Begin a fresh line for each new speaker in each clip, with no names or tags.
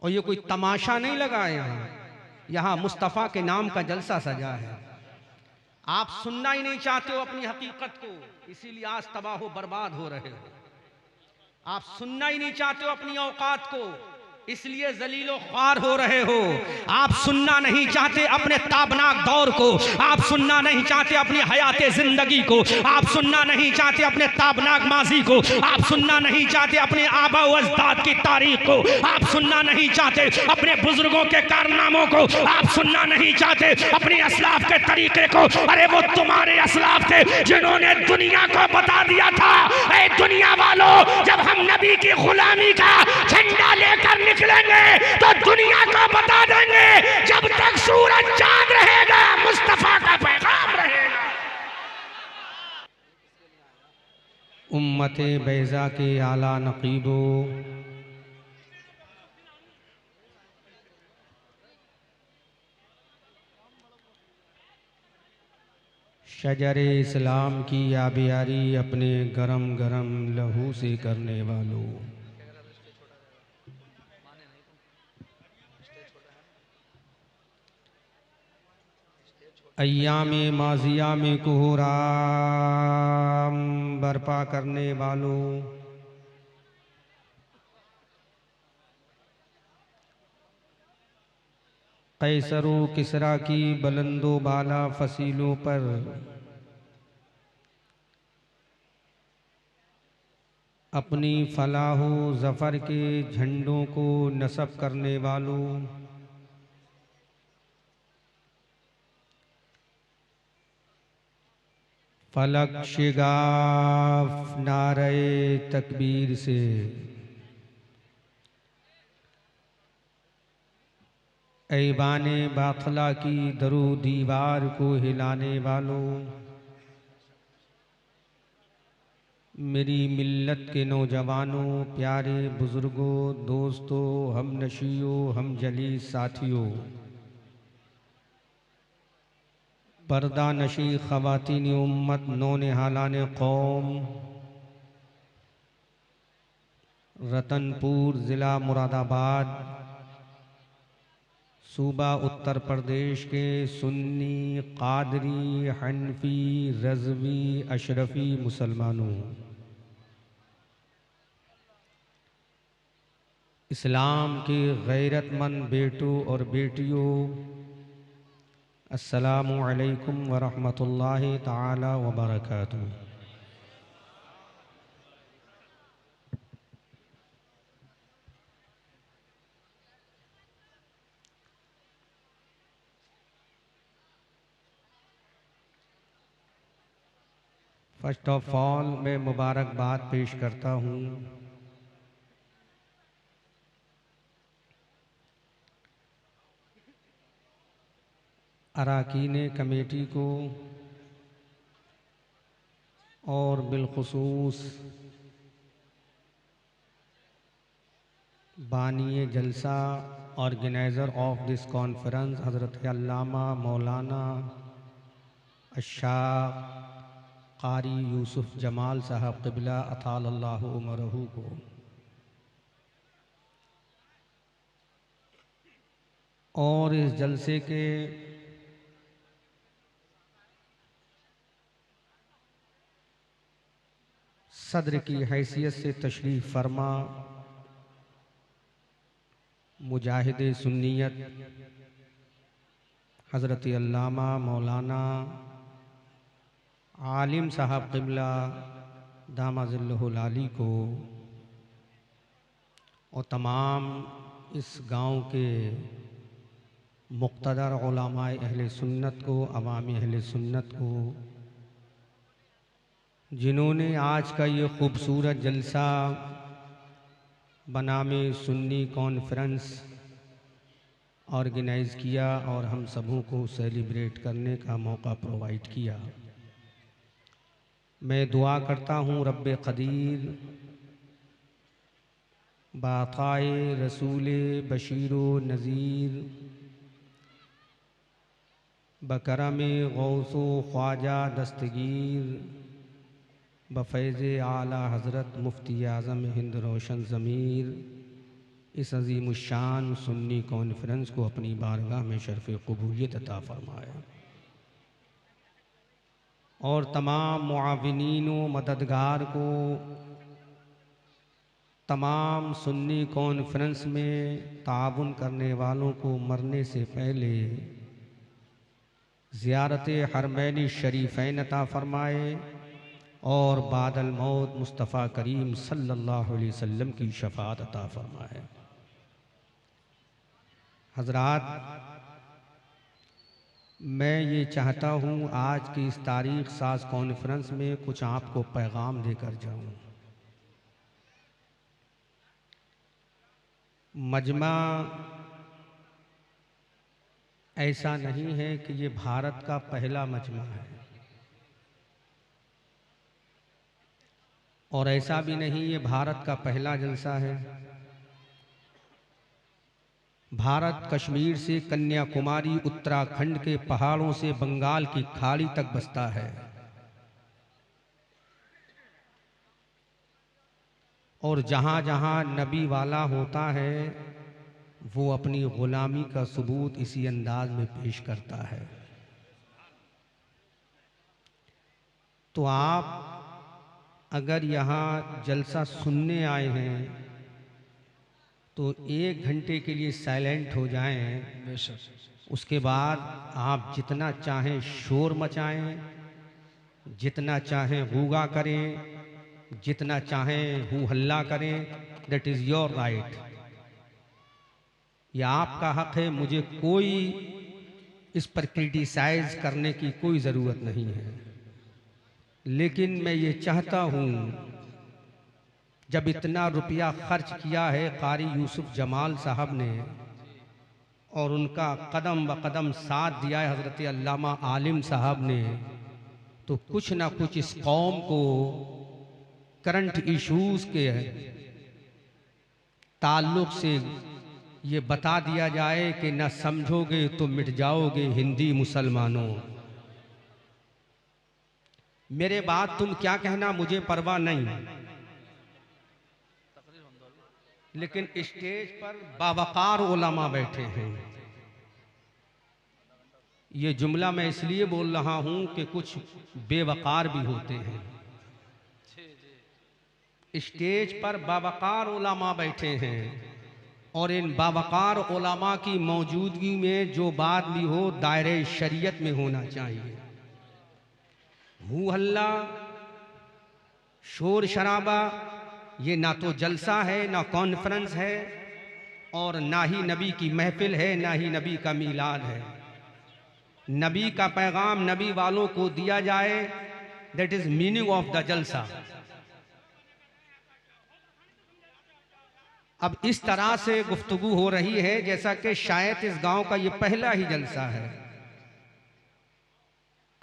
और ये कोई तमाशा नहीं लगा है, यहाँ मुस्तफ़ा के नाम का जलसा सजा है। आप सुनना ही नहीं चाहते हो अपनी हकीकत को, इसीलिए आज तबाह बर्बाद हो रहे हो। आप सुनना ही नहीं चाहते हो अपनी औकात को, इसलिए जलीलो ख्वार हो रहे हो। आप सुनना नहीं चाहते अपने ताबनाक दौर को, आप सुनना नहीं चाहते अपनी हयाते जिंदगी को, आप सुनना नहीं चाहते अपने ताबनाक माजी को, आप सुनना नहीं चाहते अपने आबा व अजदाद की तारीख को, आप सुनना नहीं चाहते अपने बुजुर्गों के कारनामों को, आप सुनना नहीं चाहते अपने असलाफ के तरीके को। अरे वो तुम्हारे असलाफ थे जिन्होंने दुनिया को बता दिया था, ऐ दुनिया वालों, जब हम नबी की गुलामी का झंडा लेकर निकलेंगे तो दुनिया को बता देंगे, जब तक सूरज चांद रहेगा मुस्तफा का पैगाम रहेगा। उम्मते बैजा के आला नकीबो, शजरे इस्लाम की आबियारी अपने गरम गरम लहू से करने वालों, अय्यामे माजिया में कुहराम बर्पा करने वालों, कैसरो किसरा की बुलंदो बाला फसीलों पर अपनी फलाहो ज़फ़र के झंडों को नस्ब करने वालों, फलक शिगाफ नारे तकबीर से ऐबाने बाखला की दरो दीवार को हिलाने वालों, मेरी मिल्लत के नौजवानों, प्यारे बुजुर्गों, दोस्तों, हम नशियों, हम जली साथियों, पर्दा नशी ख़वातीन उम्मत, नौनिहालान कौम, रतनपुर ज़िला मुरादाबाद, सूबा उत्तर प्रदेश के सुन्नी, कादरी, हनफी, रज़वी, अशरफी मुसलमानों, इस्लाम के गैरतमंद बेटों और बेटियों, अस्सलामु अलैकुम व रहमतुल्लाहि ताला व बरकातुहू। फर्स्ट ऑफ ऑल मैं मुबारकबाद पेश करता हूँ अराकीन कमेटी को और बिलखुसूस बानी जलसा ऑर्गेनाइज़र ऑफ दिस कॉन्फ्रेंस हज़रत अल्लामा मौलाना अशाक़ क़ारी यूसुफ जमाल साहब क़िबला अतालल्लाहु उमरहू को, और इस जलसे के सदर की हैसियत से तशरीफ़ फरमा मुजाहिद सुन्नियत हज़रत अल्लामा मौलाना आलिम साहब क़िबला दामाज़िल्लहुल आली को और तमाम इस गांव के मुक़्तदर उलमाए अहले सुन्नत को, अवामी अहले सुन्नत को, जिन्होंने आज का ये ख़ूबसूरत जलसा बनामे सुन्नी कॉन्फ्रेंस ऑर्गेनाइज़ किया और हम सबों को सेलिब्रेट करने का मौका प्रोवाइड किया। मैं दुआ करता हूँ रब्बे क़दीर बाक़ाए रसूले बशीरो नज़ीर बकरमे गौसो ख्वाजा दस्तगीर बफ़ैज़ आला हज़रत मुफ्ती आज़म हिंद रोशन ज़मीर इस अज़ीमुश्शान सुन्नी कॉन्फ्रेंस को अपनी बारगाह में शर्फ़ क़बूलियत अता फ़रमाए और तमाम मुआविनीन व मददगार को तमाम सुन्नी कॉन्फ्रेंस में ताउन करने वालों को मरने से पहले ज़ियारत हरमैन शरीफ़ैन अता फ़रमाए और बादल मौत मुस्तफ़ा करीम सल्लल्लाहु अलैहि वसल्लम की शफ़ाअत अता फ़रमाए। हज़रात, मैं ये चाहता हूँ आज की इस तारीख़ साज कॉन्फ्रेंस में कुछ आपको पैगाम देकर जाऊँ। मजमा ऐसा नहीं है कि ये भारत का पहला मजमा है और ऐसा भी नहीं ये भारत का पहला जलसा है। भारत कश्मीर से कन्याकुमारी, उत्तराखंड के पहाड़ों से बंगाल की खाड़ी तक बसता है और जहाँ जहाँ नबी वाला होता है वो अपनी ग़ुलामी का सबूत इसी अंदाज में पेश करता है। तो आप अगर यहाँ जलसा सुनने आए हैं तो 1 घंटे के लिए साइलेंट हो जाएं। उसके बाद आप जितना चाहें शोर मचाएं, जितना चाहें गूगा करें, जितना चाहें हू हल्ला करें, दैट इज़ योर राइट। यह आपका हक है। मुझे कोई इस पर क्रिटिसाइज करने की कोई ज़रूरत नहीं है। लेकिन मैं ये चाहता हूँ, जब इतना रुपया खर्च किया है कारी यूसुफ जमाल साहब ने और उनका कदम ब कदम साथ दिया है हज़रत अल्लामा आलिम साहब ने, तो कुछ ना कुछ इस कौम को करंट इश्यूज़ के ताल्लुक़ से ये बता दिया जाए कि न समझोगे तो मिट जाओगे हिंदी मुसलमानों। मेरे बात तुम क्या कहना मुझे परवाह नहीं, लेकिन स्टेज पर बावकार उलमा बैठे हैं। ये जुमला मैं इसलिए बोल रहा हूं कि कुछ बेवकार भी होते हैं। स्टेज पर बावकार उलमा बैठे हैं और इन बावकार उलमा की मौजूदगी में जो बात भी हो दायरे शरीयत में होना चाहिए। हू हल्ला, शोर शराबा, ये ना तो जलसा है, ना कॉन्फ्रेंस है और ना ही नबी की महफिल है, ना ही नबी का मीलाद है। नबी का पैगाम नबी वालों को दिया जाए, that is meaning of the जलसा। अब इस तरह से गुफ्तगू हो रही है जैसा कि शायद इस गांव का ये पहला ही जलसा है।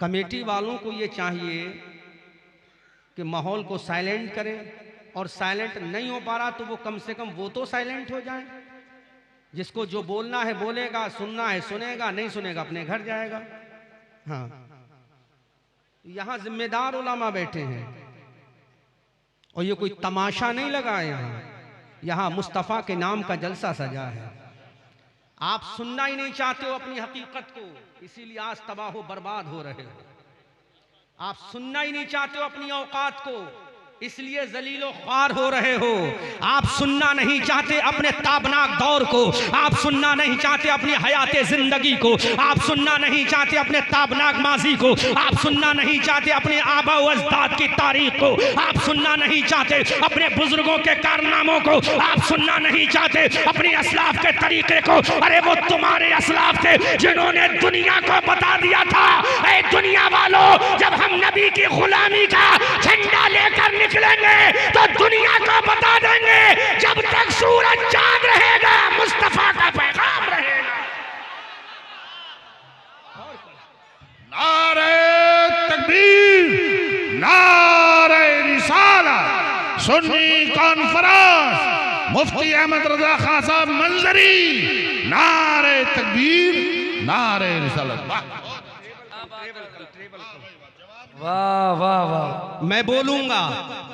कमेटी वालों को ये चाहिए कि माहौल को साइलेंट करें और साइलेंट नहीं हो पा रहा तो वो कम से कम वो तो साइलेंट हो जाए। जिसको जो बोलना है बोलेगा, सुनना है सुनेगा, नहीं सुनेगा अपने घर जाएगा। हाँ, यहाँ जिम्मेदार उलमा बैठे हैं और ये कोई तमाशा नहीं लगा है। यहाँ मुस्तफ़ा के नाम का जलसा सजा है। आप सुनना ही नहीं चाहते हो अपनी हकीकत को, इसीलिए आज तबाह हो बर्बाद हो रहे हो। आप सुनना ही नहीं चाहते हो अपनी औकात को, इसलिए जलीलो ख्वार हो रहे हो। आप सुनना नहीं चाहते अपने ताबनाक दौर को, आप सुनना नहीं चाहते अपनी हयाते जिंदगी को, आप सुनना नहीं चाहते अपने ताबनाक माजी को, आप सुनना नहीं चाहते अपने आबा व अजदाद की तारीख को, आप सुनना नहीं चाहते अपने बुजुर्गों के कारनामों को, आप सुनना नहीं चाहते अपनी असलाफ के तरीके को। अरे वो तुम्हारे असलाफ थे जिन्होंने दुनिया को बता दिया था, ऐ दुनिया वालों, जब हम नबी की गुलामी का झंडा लेकर निकलेंगे तो दुनिया को बता देंगे, जब तक सूरज चांद रहेगा मुस्तफा का पैगाम रहेगा।
नारे तकबीर, नारे रिसालत, सुन्नी कॉन्फ्रेंस, मुफ्ती अहमद रजा खान साहब मंजरी, नारे तकबीर, नारे रिसालत।
वाह वाह वाह।
मैं बोलूंगा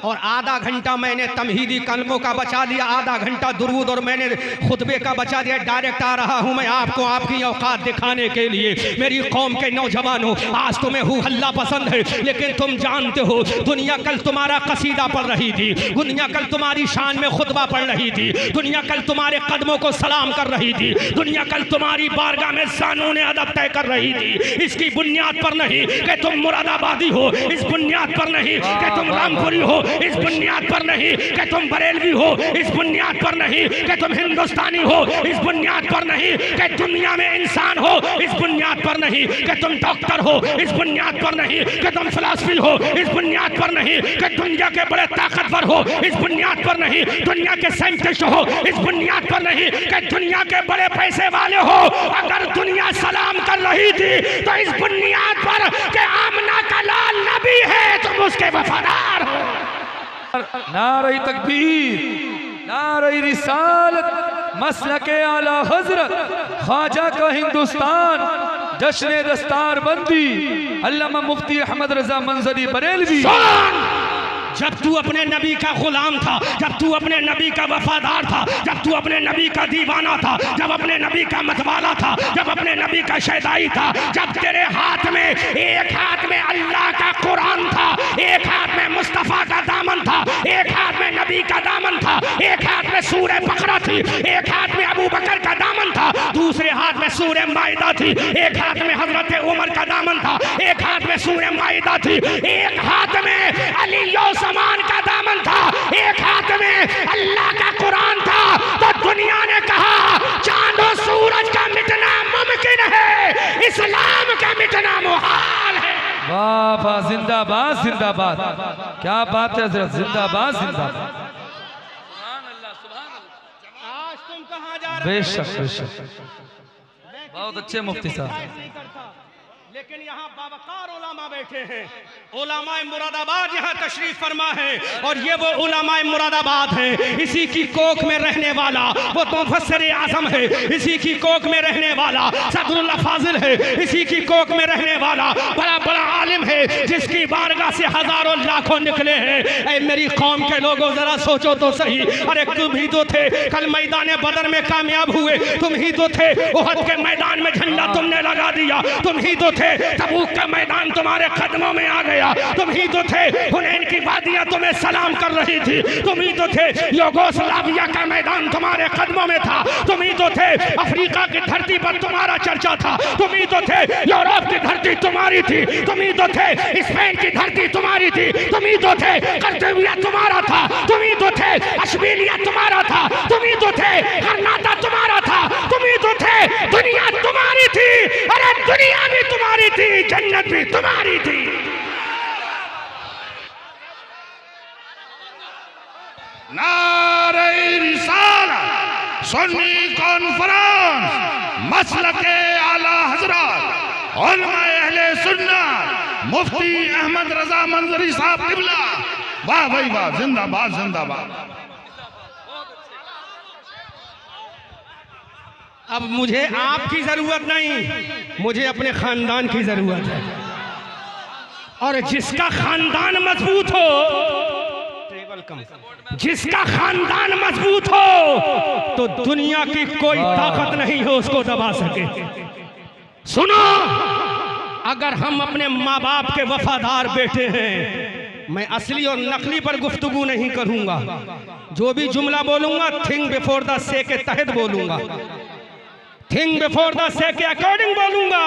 और आधा घंटा मैंने तमहीदी कलमों का बचा लिया, आधा घंटा दुरूद और मैंने खुतबे का बचा दिया। डायरेक्ट आ रहा हूं मैं आपको आपकी औकात दिखाने के लिए। मेरी कौम के नौजवानों, आज तुम्हें हु हल्ला पसंद है, लेकिन तुम जानते हो दुनिया कल तुम्हारा कसीदा पढ़ रही थी, दुनिया कल तुम्हारी शान में खुतबा पढ़ रही थी, दुनिया कल तुम्हारे कदमों को सलाम कर रही थी, दुनिया कल तुम्हारी बारगाह में ज़ानून अदब तय कर रही थी। इसकी बुनियाद पर नहीं कि तुम मुरादाबादी हो, इस बुनियाद पर नहीं कि तुम रामपुरी हो, इस बुनियाद पर नहीं कि तुम बरेलवी हो, इस बुनियाद पर नहीं कि तुम हिंदुस्तानी हो, इस बुनियाद पर नहीं कि दुनिया में इंसान हो, इस बुनियाद पर नहीं कि तुम डॉक्टर हो, इस बुनियाद पर नहीं कि तुम फिलॉसफी हो, इस बुनियाद पर नहीं कि दुनिया के बड़े ताकतवर हो, इस बुनियाद पर नहीं दुनिया के साइंटिस्ट हो, इस बुनियाद पर नहीं कि दुनिया के बड़े पैसे वाले हो। अगर दुनिया सलाम कर रही थी तो इस बुनियाद पर कि आमना का लाल नबी है, तुम उसके वफादार हो।
नारे तकबीर, नारे रिसालत, मसलके आला हजरत, ख्वाजा का हिंदुस्तान, जश्न दस्तार बंदी, अल्लामा मुफ्ती अहमद रजा मंजरी बरेलवी।
जब तू अपने नबी का गुलाम था, जब तू अपने नबी का वफादार था, जब तू अपने नबी का दीवाना था, जब अपने नबी का मतवाला था, जब अपने नबी का शैदाई था, जब तेरे हाथ में एक हाथ में अल्लाह का कुरान था, एक हाथ में मुस्तफ़ा का दामन था, एक हाथ में नबी का दामन था, एक हाथ में सूरह बकरा थी, एक हाथ में अबू बकर का दामन था, दूसरे हाथ में सूरह माइदा थी, एक हाथ में हजरत उमर का दामन था, एक हाथ में सूरह माइदा थी, एक हाथ में अली समान का दामन था, एक हाथ में अल्लाह का कुरान था, तो दुनिया ने कहा चांद और सूरज का मिटना मुमकिन है, इस्लाम का मिटना मुहाल है।
वाह वाह, जिंदाबाद जिंदाबाद, क्या बात है हजरत, जिंदाबाद जिंदाबाद।
आज तुम कहां जा रहे हो?
बेशक बेशक, बहुत अच्छे मुफ्ती साहब।
लेकिन यहाँ बावकार उलामा बैठे हैं, उलामाए मुरादाबाद यहाँ तशरीफ फरमा है, और ये वो उलामाए मुरादाबाद हैं। इसी की कोख में रहने वाला वो तो मुफस्सिर आज़म है, इसी की कोख में रहने वाला सदरुल्लाह फाजिल है, इसी की कोख में रहने वाला बड़ा बड़ा आलिम है, जिसकी बारगाह से हजारों लाखों निकले हैं। ऐ मेरी कौम के लोगों जरा सोचो तो सही, अरे तुम ही तो थे कल मैदान बदर में कामयाब हुए, तुम ही तो थे उहद के मैदान में झंडा तुमने लगा दिया, तुम ही तो थे तबूक का मैदान तुम्हारे कदमों में आ गया, तुम ही तो थे हुनैन की वादियां तुम्हें सलाम कर रही थी, तुम ही तो थे यूगोस्लाविया का मैदान तुम्हारे कदमों में था, तुम ही तो थे अफ्रीका की धरती पर तुम्हारा चर्चा था, तुम ही तो थे यूरोप की धरती तुम्हारी थी, तुम ही तो थे स्पेन की धरती तुम्हारी थी, तुम ही तो थे कर्तव्य तुम्हारा था, तुम ही तो थे अशबीलिया तुम्हारा था, तुम ही तो थे कर्नाटक तुम्हारा था, तुम ही तो थे दुनिया तुम्हारी थी। अरे दुनिया भी तुम्हारी थी, जन्नत भी तुम्हारी थी।
नारे रिसालत, सुन्नी कॉन्फ्रेंस, मसलके आला हजरत, उलमाए अहले सुन्नत, मुफ्ती अहमद रजा मंजरी साहब किबला। वाह भाई वाह, जिंदाबाद जिंदाबाद।
अब मुझे आपकी जरूरत नहीं, मुझे अपने खानदान की जरूरत है, और जिसका खानदान मजबूत हो, जिसका खानदान मजबूत हो तो दुनिया की कोई ताकत नहीं हो उसको दबा सके। सुनो, अगर हम अपने माँ बाप के वफादार बेटे हैं, मैं असली और नकली पर गुफ्तगू नहीं करूंगा, जो भी जुमला बोलूंगा थिंक बिफोर द से के तहत बोलूंगा, थिंक बिफोर द से के अकॉर्डिंग बोलूंगा,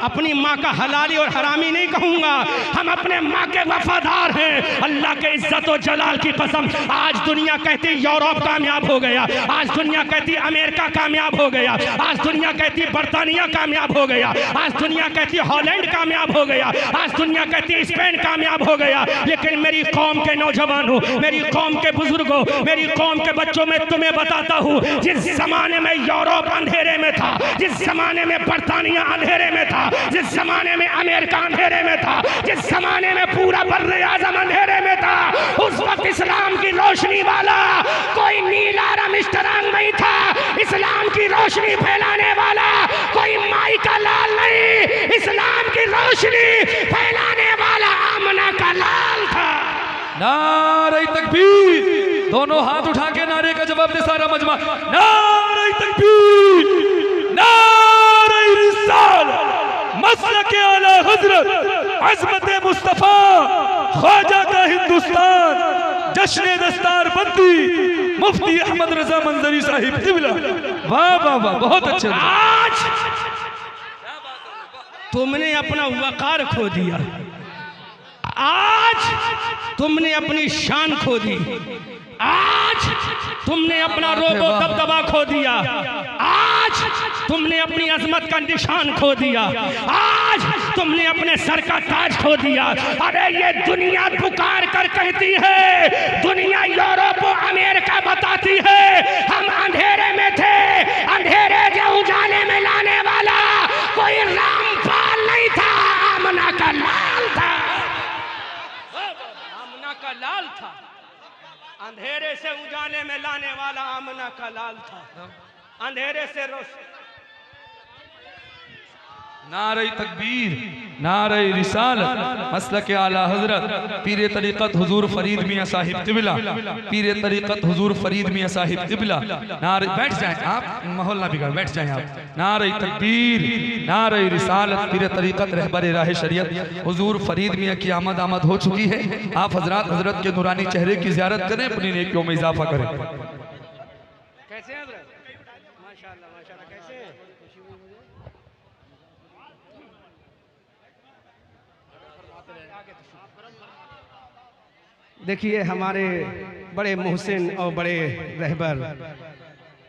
अपनी माँ का हलाली और हरामी नहीं कहूंगा। हम अपने माँ के वफादार हैं, अल्लाह के इज्जत और जलाल की कसम। आज दुनिया कहती यूरोप कामयाब हो गया, आज दुनिया कहती अमेरिका कामयाब हो गया, आज दुनिया कहती बरतानिया कामयाब हो गया, आज दुनिया कहती हॉलैंड कामयाब हो गया, आज दुनिया कहती स्पेन कामयाब हो गया, लेकिन मेरी कौम के नौजवानों, मेरी कौम के बुजुर्गों, मेरी कौम के बच्चों में तुम्हें बताता हूँ, जिस जमाने में यूरोप अंधेरे में था, जिस जमाने में बरतानिया अंधेरे में था, जिस जमाने में अमेरिका अंधेरे में था, जिस जमाने में पूरा बर्रे आजम अंधेरे में था, उस वक्त इस्लाम की रोशनी वाला कोई नीला रंग नहीं था। इस्लाम इस्लाम की रोशनी फैलाने वाला कोई माई का लाल नहीं, इस्लाम की रोशनी फैलाने वाला आमना का लाल था।
नारे तकबीर, दोनों हाथ उठा के नारे का जवाब दे सारा मजमा। नारे तकबीर, नारे रिसालत, मसलक आला हजरत, अज़मत मुस्तफा, ख्वाजा का हिंदुस्तान, जश्न दस्तार बंदी, मुफ्ती अहमद रजा मंजरी साहिब क़िबला। वाह वाह वाह, बहुत अच्छे।
आज तुमने अपना वकार खो दिया, आज तुमने अपनी शान खो दी, आज तुमने अपना रोबो दबदबा खो दिया, आज तुमने अपनी अजमत का निशान खो दिया, आज तुमने अपने सर का ताज खो दिया। अरे ये दुनिया पुकार कर कहती है, दुनिया यूरोप अमेरिका बताती है हम अंधेरे में थे, अंधेरे जो उजाले में लाने वाला कोई रामपाल नहीं था, आमना का लाल था, आमना का लाल था। अंधेरे से उजाले में लाने वाला आमना का लाल था, अंधेरे से रोशनी।
नारे तकबीर, नारे रिसालत, मसलक आला हजरत, पीर तरीक़त हुजूर फरीद मियाँ साहिब क़िबला, पीर तरीक़त हुजूर फरीद मियाँ साहिब क़िबला। नारे, बैठ जाएं आप, माहौल ना बिगाड़, बैठ जाएं आप। नारे तकबीर, नारे रिसालत, पीर तरीक़त रहबर राह शरीयत हुजूर फरीद मियाँ की आमद हो चुकी है। आप हजरत के नूरानी चेहरे की ज़ियारत करें, अपनी नेकियों में इजाफा करें।
कैसे हैं हज़रत? माशाअल्लाह माशाअल्लाह, कैसे हैं? देखिए हमारे बड़े मोहसिन और बड़े रहबर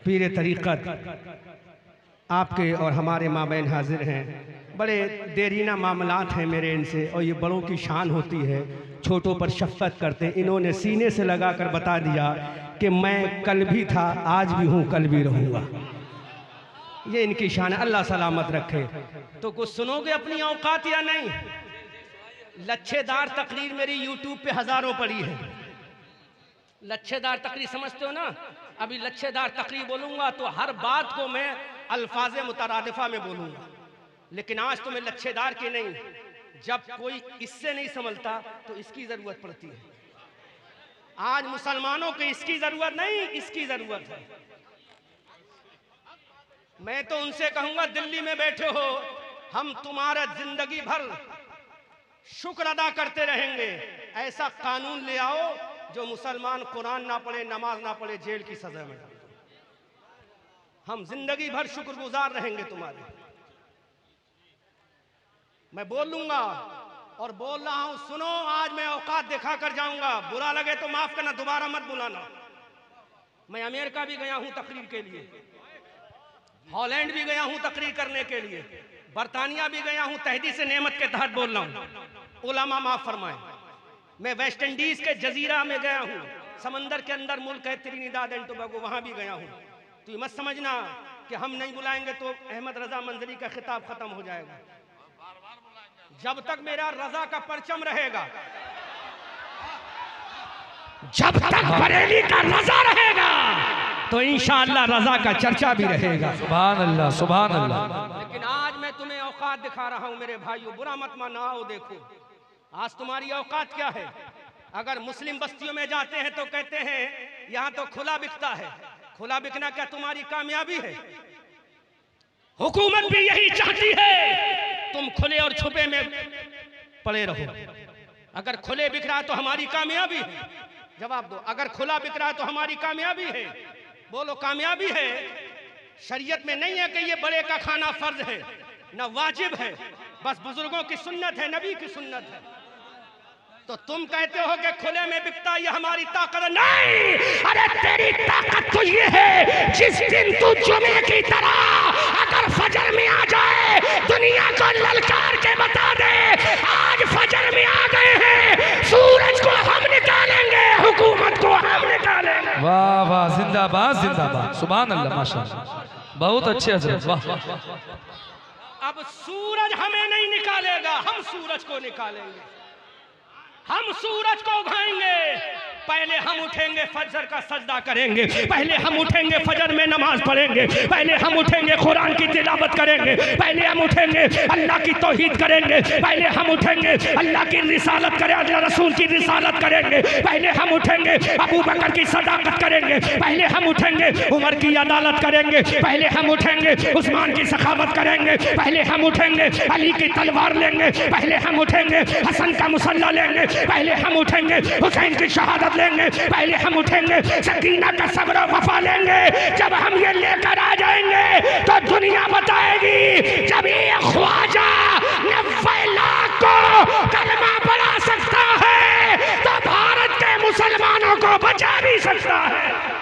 पीर तरीक़त आपके और हमारे माबैन हाजिर हैं। बड़े देरीना मामलात हैं मेरे इनसे, और ये बड़ों की शान होती है, छोटों पर शफ़क़त करते हैं। इन्होंने सीने से लगा कर बता दिया कि मैं कल भी था, आज भी हूँ, कल भी रहूँगा। ये इनकी शान है, अल्लाह सलामत रखे। तो कुछ सुनोगे अपनी औकात या नहीं? लच्छेदार तकरीर मेरी यूट्यूब पे हज़ारों पड़ी है। लच्छेदार तकरीर समझते हो ना? अभी लच्छेदार तकरीर बोलूँगा तो हर बात को मैं अल्फाज मुतरादिफा में बोलूँगा, लेकिन आज तो मैं लच्छेदार की नहीं। जब कोई इससे नहीं संभलता तो इसकी ज़रूरत पड़ती है। आज मुसलमानों को इसकी ज़रूरत नहीं, इसकी ज़रूरत है। मैं तो उनसे कहूँगा, दिल्ली में बैठे हो, हम तुम्हारा ज़िंदगी भर शुक्र अदा करते रहेंगे। ऐसा कानून ले आओ जो मुसलमान कुरान ना पढ़े, नमाज ना पढ़े, जेल की सजा में, हम जिंदगी भर शुक्रगुजार रहेंगे तुम्हारे। मैं बोलूंगा और बोल रहा हूं, सुनो, आज मैं औकात दिखा कर जाऊंगा। बुरा लगे तो माफ करना, दोबारा मत बुलाना। मैं अमेरिका भी गया हूं तकरीर के लिए, हॉलैंड भी गया हूं तकरीर करने के लिए, बरतानिया भी गया हूं, तहदीस नेमत के तहत बोल रहा हूं, उलमा माफ फरमाए। मैं वेस्ट इंडीज के जजीरा में गया हूं, समंदर के अंदर मुल्क है त्रिनिदाद एंड टोबैगो, वहां भी गया हूं। तो ये मत समझना कि हम नहीं बुलाएंगे तो अहमद रजा मंजरी का खिताब खत्म हो जाएगा। जब तक मेरा रजा का परचम रहेगा, जब तक बरेली का रजा रहेगा, तो इंशाअल्लाह रजा का चर्चा भी रहेगा।
सुभान अल्लाह, सुभान अल्लाह।
लेकिन आज मैं तुम्हें औकात दिखा रहा हूं मेरे भाइयों, बुरा मत मानो। आओ देखो आज तुम्हारी औकात क्या है। अगर मुस्लिम बस्तियों में जाते हैं तो कहते हैं यहाँ तो खुला बिकता है। खुला बिकना क्या तुम्हारी कामयाबी है? हुकूमत भी यही चाहती है तुम खुले और छुपे में पड़े रहो। अगर खुले बिक रहा है तो हमारी कामयाबी है। जवाब दो, अगर खुला बिक रहा है तो हमारी कामयाबी है। बोलो कामयाबी है। शरीयत में नहीं है कि ये बड़े का खाना फर्ज है, न वाजिब है, बस बुजुर्गों की सुन्नत है, नबी की सुन्नत है। तो तुम कहते हो कि खुले में बिकता ये हमारी ताकत नहीं। अरे तेरी ताकत तो ये है जिस दिन तू जुमे की तरह अगर फजर में आ जाए, दुनिया को ललकार के बता दे आज फजर में आ गए हैं, सूरज को हम निकालेंगे, हुकूमत को हम निकालेंगे।
वाह वाह, जिंदाबाद जिंदाबाद, सुभान अल्लाह, माशाअल्लाह, बहुत अच्छे हजरत, वाह।
अब सूरज हमें नहीं निकालेगा, हम सूरज को निकालेंगे, हम सूरज को उगाएंगे। पहले हम उठेंगे फजर का सजदा करेंगे, पहले हम उठेंगे फजर में नमाज पढ़ेंगे, पहले हम उठेंगे कुरान की तिलावत करेंगे, पहले हम उठेंगे अल्लाह की तौहीद करेंगे, पहले हम उठेंगे अल्लाह की रिसालत करेंगे, रसूल की रिसालत करेंगे, पहले हम उठेंगे अबू बकर की सदाकत करेंगे, पहले हम उठेंगे उमर की अदालत करेंगे, पहले हम उठेंगे उस्मान की सखावत करेंगे, पहले हम उठेंगे अली की तलवार लेंगे, पहले हम उठेंगे हसन का मुसल्ला लेंगे, पहले हम उठेंगे हुसैन की शहादत लेंगे, पहले हम उठेंगे सकीना का सब्र वफा लेंगे। जब हम ये लेकर आ जाएंगे तो दुनिया बताएगी जब ये ख्वाजा 90 लाख को कलमा पढ़ा सकता है तो भारत के मुसलमानों को बचा भी सकता है।